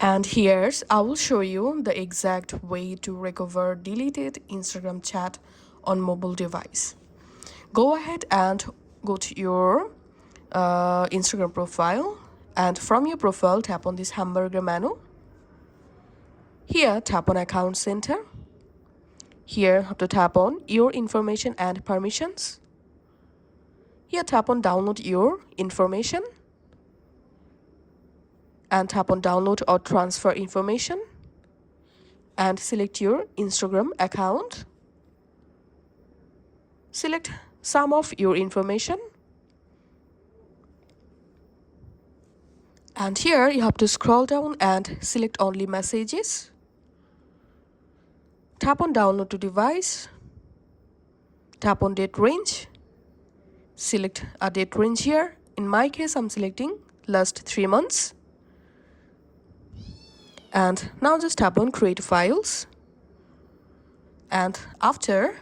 And here's I will show you the exact way to recover deleted Instagram chat on mobile device. Go ahead and go to your Instagram profile, and from your profile tap on this hamburger menu. Here tap on account center. Here have to tap on your information and permissions. Here tap on download your information and tap on download or transfer information and select your Instagram account. Select some of your information, and here you have to scroll down and select only messages. Tap on download to device, tap on date range, select a date range here. In my case I'm selecting last 3 months, and now just tap on create files, and after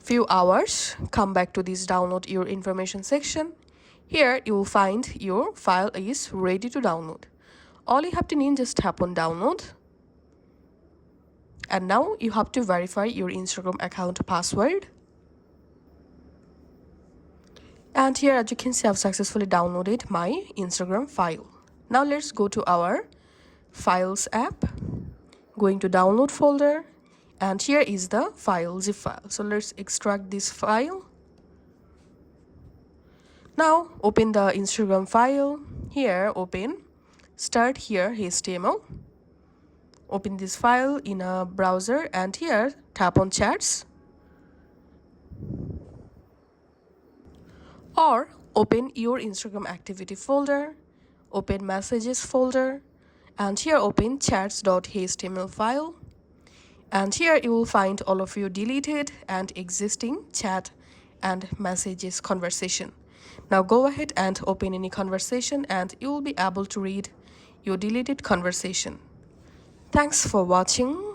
few hours come back to this download your information section. Here you will find your file is ready to download. All you have to need just tap on download, and now you have to verify your Instagram account password. And here as you can see I've successfully downloaded my Instagram file. Now let's go to our Files app, going to download folder, and here is the file, zip file. So let's extract this file. Now open the Instagram file. Here open start here HTML. Open this file in a browser, and here tap on chats, or open your Instagram activity folder, open messages folder, and here open chats.html file, and here you will find all of your deleted and existing chat and messages conversation. Now go ahead and open any conversation, and you will be able to read your deleted conversation. Thanks for watching.